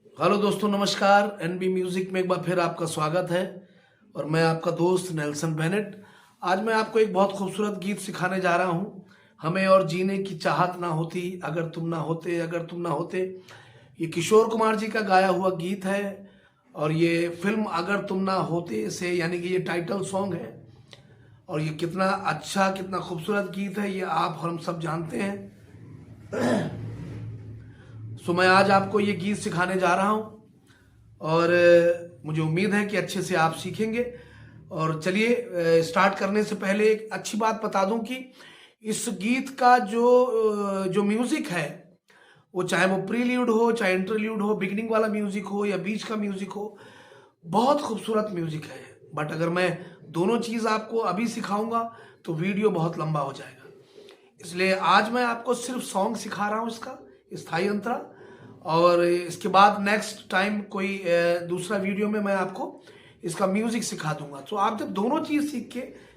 Hello दोस्तों, नमस्कार। NB music में एक बार फिर आपका स्वागत है और मैं आपका दोस्त नेल्सन बेनेट। आज मैं आपको एक बहुत खूबसूरत गीत सिखाने जा रहा हूँ। हमें और जीने की चाहत ना होती अगर तुम ना होते, अगर तुम ना होते। ये किशोर कुमार जी का गाया हुआ गीत है और ये फिल्म अगर तुम ना होते से, यानी कि ये टाइटल सॉन्ग है। और ये कितना अच्छा, कितना खूबसूरत गीत है, ये आप हम सब जानते हैं। सो मैं आज आपको ये गीत सिखाने जा रहा हूँ और मुझे उम्मीद है कि अच्छे से आप सीखेंगे। और चलिए, स्टार्ट करने से पहले एक अच्छी बात बता दूं कि इस गीत का जो म्यूजिक है, वो चाहे वो प्रील्यूड हो, चाहे इंटरल्यूड हो, बिगिनिंग वाला म्यूजिक हो या बीच का म्यूजिक हो, बहुत खूबसूरत म्यूजिक है। बट अगर मैं दोनों चीज़ आपको अभी सिखाऊंगा तो वीडियो बहुत लंबा हो जाएगा। इसलिए आज मैं आपको सिर्फ सॉन्ग सिखा रहा हूँ, इसका स्थाई अंतरा। और इसके बाद नेक्स्ट टाइम कोई दूसरा वीडियो में मैं आपको इसका म्यूजिक सिखा दूंगा। तो आप जब दोनों चीज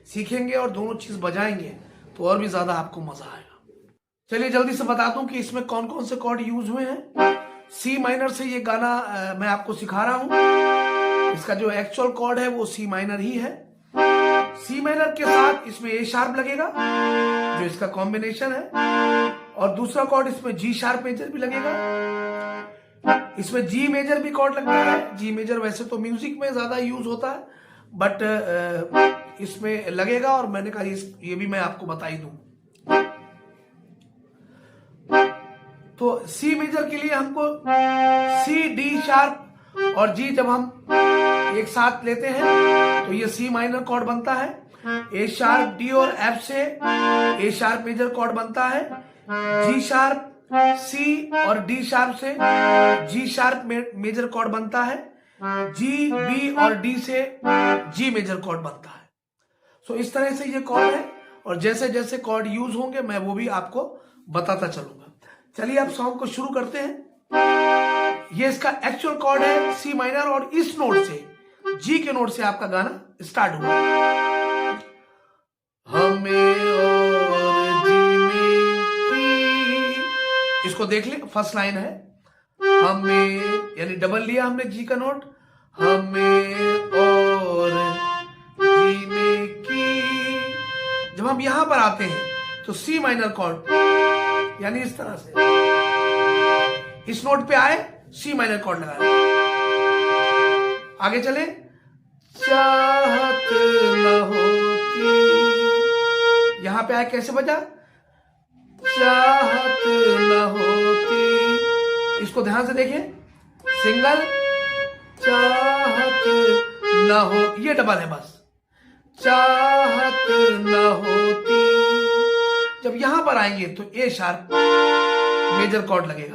सीखेंगे और दोनों चीज बजाएंगे तो और भी ज्यादा आपको मजा आएगा। चलिए जल्दी से बता दूं कि इसमें कौन कौन से कॉर्ड यूज हुए हैं। सी माइनर से ये गाना मैं आपको सिखा रहा हूं। इसका जो एक्चुअल कॉर्ड है वो सी माइनर ही है। सी माइनर के साथ इसमें ए शार्प लगेगा, जो इसका कॉम्बिनेशन है। और दूसरा कॉर्ड इसमें जी शार्प मेजर भी लगेगा। इसमें जी मेजर भी कॉर्ड लगता है। जी मेजर वैसे तो म्यूजिक में ज्यादा यूज होता है, बट इसमें लगेगा। और मैंने कहा ये भी मैं आपको बता ही दूं। तो सी मेजर के लिए हमको सी, डी शार्प और जी जब हम एक साथ लेते हैं तो ये सी माइनर कॉर्ड बनता है। ए शार्प, डी और एफ से ए शार्प मेजर कॉर्ड बनता है। जी शार्प, सी और डी शार्प से जी शार्प मेजर कॉर्ड बनता है। जी, बी और डी से जी मेजर कॉर्ड बनता है। सो इस तरह से ये कॉर्ड है और जैसे जैसे कॉर्ड यूज होंगे मैं वो भी आपको बताता चलूंगा। चलिए अब सॉन्ग को शुरू करते हैं। ये इसका एक्चुअल कॉर्ड है सी माइनर और इस नोट से, जी के नोट से आपका गाना स्टार्ट हुआ। हमें और जीने की, इसको देख ले, फर्स्ट लाइन है हमें, यानी डबल लिया हमने जी का नोट। हमें और जीने की। जब हम यहां पर आते हैं तो सी माइनर कॉर्ड, यानी इस तरह से इस नोट पे आए, सी माइनर कॉर्ड लगाए। आगे चले, चाहत न होती, यहां पे आए, कैसे बजा, चाहत न होती। इसको ध्यान से देखिए, सिंगल, चाहत न हो, ये डबल है बस, चाहत न होती। जब यहां पर आएंगे तो ए शार्प मेजर कॉर्ड लगेगा।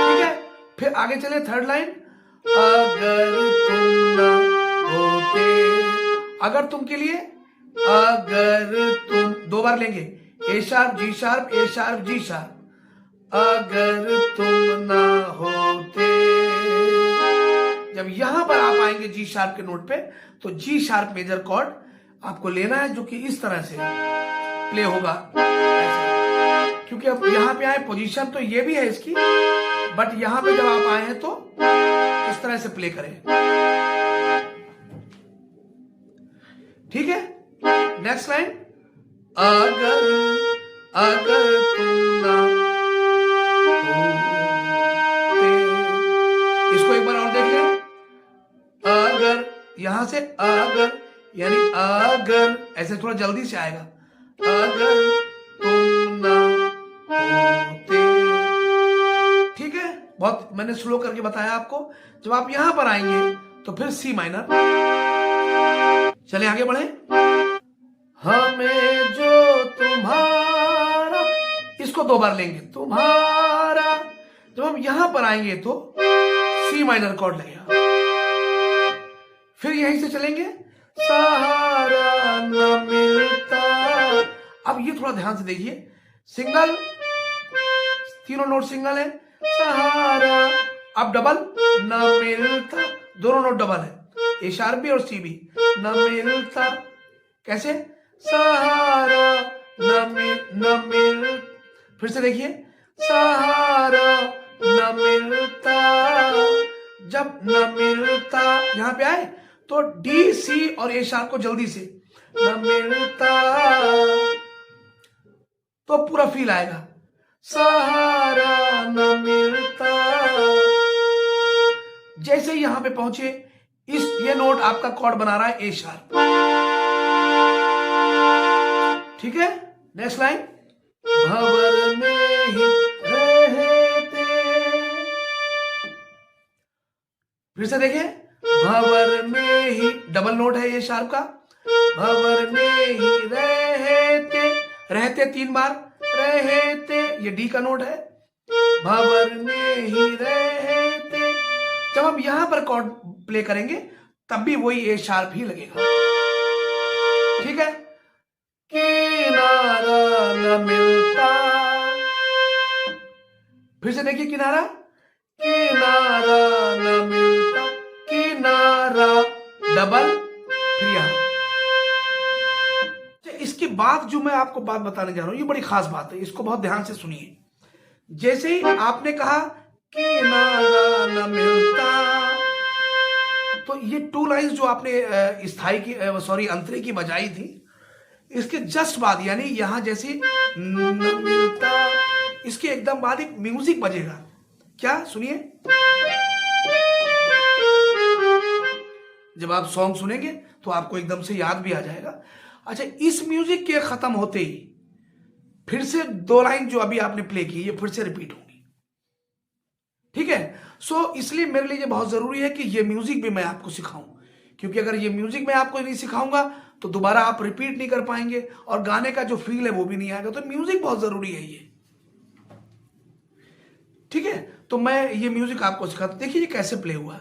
ठीक है, फिर आगे चले, थर्ड लाइन, अगर तुम न होते। अगर तुम के लिए, अगर तुम दो बार लेंगे, ए शार्प, जी शार्प, ए शार्प, जी शार्प। अगर तुम ना होते, जब यहां पर आप आएंगे जी शार्प के नोट पे तो जी शार्प मेजर कॉर्ड आपको लेना है, जो कि इस तरह से प्ले होगा ऐसे। क्योंकि अब यहां पे आए, पोजीशन तो ये भी है इसकी, बट यहां पे जब आप आए हैं तो इस तरह से प्ले करें। ठीक है, नेक्स्ट लाइन, अगर तुम ना होते। इसको एक बार और देख लें, अगर, यहां से अगर, यानी अगर ऐसे थोड़ा जल्दी से आएगा, अगर तुम ना होते। ठीक है, बहुत मैंने स्लो करके बताया आपको। जब आप यहां पर आएंगे तो फिर सी माइनर। चले आगे बढ़े, हमें जो तुम्हारा, इसको दो बार लेंगे, तुम्हारा। जब हम यहां पर आएंगे तो सी माइनर कॉर्ड लगेगा। फिर यहीं से चलेंगे, सहारा न मिलता। अब ये थोड़ा ध्यान से देखिए, सिंगल, तीनों नोट सिंगल है, सहारा। अब डबल, न मिलता, दोनों नोट डबल है, ए शार्प भी और सी भी। न मिलता, कैसे, सहारा न मिल, फिर से देखिए, सहारा न मिलता जब न मिलता यहां पे आए तो डी सी और ए शार्प को जल्दी से न मिलता तो पूरा फील आएगा। सहारा न मिलता, जैसे यहां पे पहुंचे ये नोट आपका कॉर्ड बना रहा है ए शार्प। ठीक है, नेक्स्ट लाइन, भंवर में ही रहते, फिर से देखें, भंवर में ही डबल नोट है ये शार्प का, भंवर में ही रहते, रहते 3 बार, रहते ये डी का नोट है, भंवर में ही रहते। जब हम यहां पर कॉर्ड प्ले करेंगे तब भी वही ए शार्प ही लगेगा। ठीक है, किनारा न मिलता, फिर से देखिए किनारा, किनारा न मिलता, किनारा डबल, फिर यहां। इसके बाद जो मैं आपको बात बताने जा रहा हूं ये बड़ी खास बात है, इसको बहुत ध्यान से सुनिए। जैसे ही आपने कहा किनारा न मिलता, तो ये 2 लाइंस जो आपने स्थाई की सॉरी अंतरे की बजाई थी, इसके जस्ट बाद यानी यहां जैसे न मिलता, इसके एकदम बाद एक म्यूजिक बजेगा। क्या, सुनिए, जब आप सॉन्ग सुनेंगे तो आपको एकदम से याद भी आ जाएगा। अच्छा, इस म्यूजिक के खत्म होते ही फिर से 2 लाइन जो अभी आपने प्ले की ये फिर से रिपीट होंगी। ठीक है, सो इसलिए मेरे लिए ये बहुत जरूरी है कि ये म्यूजिक भी मैं आपको सिखाऊं, क्योंकि अगर ये म्यूजिक मैं आपको नहीं सिखाऊंगा तो दोबारा आप रिपीट नहीं कर पाएंगे और गाने का जो फील है वो भी नहीं आएगा। तो म्यूजिक बहुत जरूरी है ये। ठीक है, तो मैं ये म्यूजिक आपको सिखाता, देखिए ये कैसे प्ले हुआ।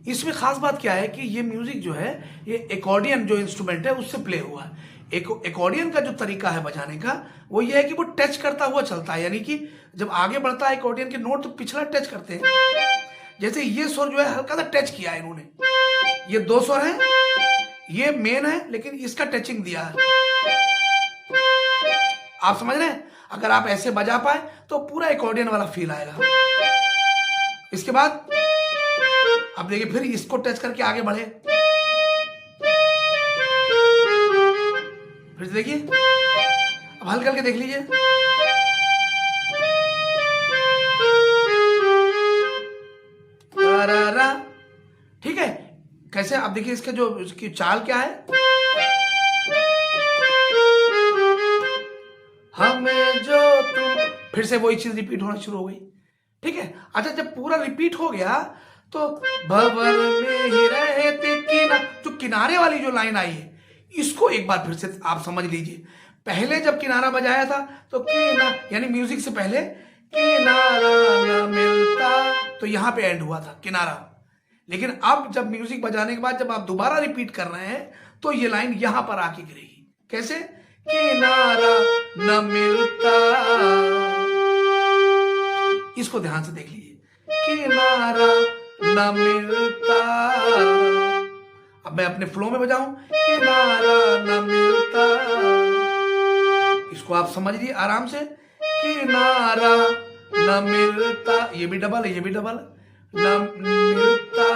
इसमें खास बात क्या है कि ये म्यूजिक जो है ये एकॉर्डियन जो इंस्ट्रूमेंट है उससे प्ले हुआ है। एकॉर्डियन का जो तरीका है बजाने का वो ये है कि वो टच करता हुआ चलता है, यानी कि जब आगे बढ़ता है एकॉर्डियन के नोट तो पिछला टच करते हैं। जैसे ये स्वर जो है हल्का सा टच किया है इन्होंने, ये 2 स्वर है, ये मेन है लेकिन इसका टचिंग दिया है। आप समझ रहे हैं, अगर आप ऐसे बजा पाए तो पूरा एकॉर्डियन वाला फील आएगा। इसके बाद अब देखिए फिर इसको टच करके आगे बढ़े, फिर देखिए, अब हल्के हल्के देख लीजिए, ठीक है, कैसे आप देखिए इसके जो इसकी चाल क्या है, हमें जो तुम, फिर से वही चीज रिपीट होना शुरू हो गई। ठीक है, अच्छा जब पूरा रिपीट हो गया तो भंवर में ही रहते, जो किनारे वाली जो लाइन आई है इसको एक बार फिर से आप समझ लीजिए। पहले जब किनारा बजाया था तो यानी म्यूजिक से पहले किनारा न मिलता, तो यहां पे एंड हुआ था किनारा। लेकिन अब जब म्यूजिक बजाने के बाद जब आप दोबारा रिपीट कर रहे हैं तो ये लाइन यहां पर आके गिरेगी। कैसे, किनारा न मिलता, इसको ध्यान से देख लीजिए, किनारा न मिलता। अब मैं अपने फ्लो में बजाऊं, किनारा न मिलता, इसको आप समझ लीजिए आराम से, किनारा न मिलता, ये भी डबल है, ये भी डबल, न मिलता,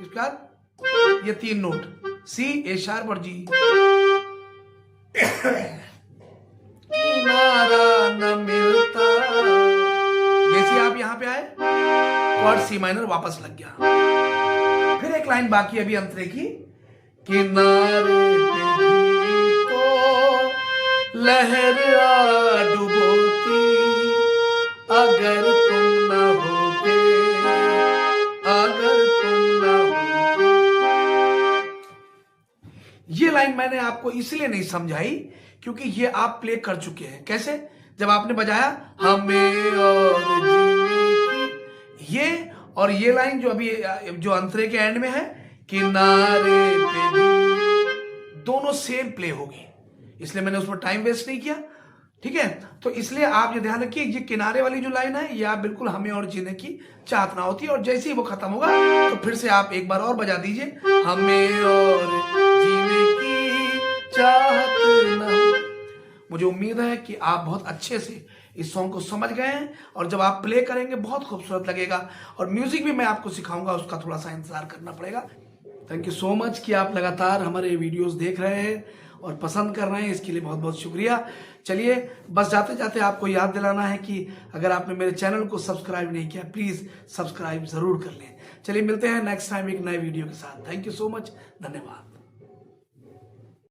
इसके बाद ये 3 नोट सी, ए शार्प और जी, किनारा न मिलता। जैसे आप यहां पे आए कॉर्ड सी माइनर वापस लग गया। फिर एक लाइन बाकी अभी अंतरे की, किनारे पे भी तो लहर आ डुबोती, अगर तुम न होते, अगर तुम न होते। ये लाइन मैंने आपको इसलिए नहीं समझाई क्योंकि ये आप प्ले कर चुके हैं। कैसे, जब आपने बजाया हमें और जीने की, ये और ये लाइन जो अभी जो अंतरे के एंड में है, किनारे पे भी, दोनों सेम प्ले होगी, इसलिए मैंने उसमें टाइम वेस्ट नहीं किया। ठीक है, तो इसलिए आप ये ध्यान रखिए, ये किनारे वाली जो लाइन है ये आप बिल्कुल हमें और जीने की चाहत ना होती है, और जैसे ही वो खत्म होगा तो फिर से आप एक बार और बजा दीजिए, हमें और जीने की चाहत ना। मुझे उम्मीद है कि आप बहुत अच्छे से इस सॉन्ग को समझ गए हैं और जब आप प्ले करेंगे बहुत खूबसूरत लगेगा। और म्यूजिक भी मैं आपको सिखाऊंगा, उसका थोड़ा सा इंतजार करना पड़ेगा। थैंक यू सो मच कि आप लगातार हमारे वीडियोस देख रहे हैं और पसंद कर रहे हैं, इसके लिए बहुत बहुत शुक्रिया। चलिए बस जाते जाते आपको याद दिलाना है कि अगर आपने मेरे चैनल को सब्सक्राइब नहीं किया प्लीज सब्सक्राइब जरूर कर लें। चलिए मिलते हैं नेक्स्ट टाइम एक नए वीडियो के साथ। थैंक यू सो मच, धन्यवाद।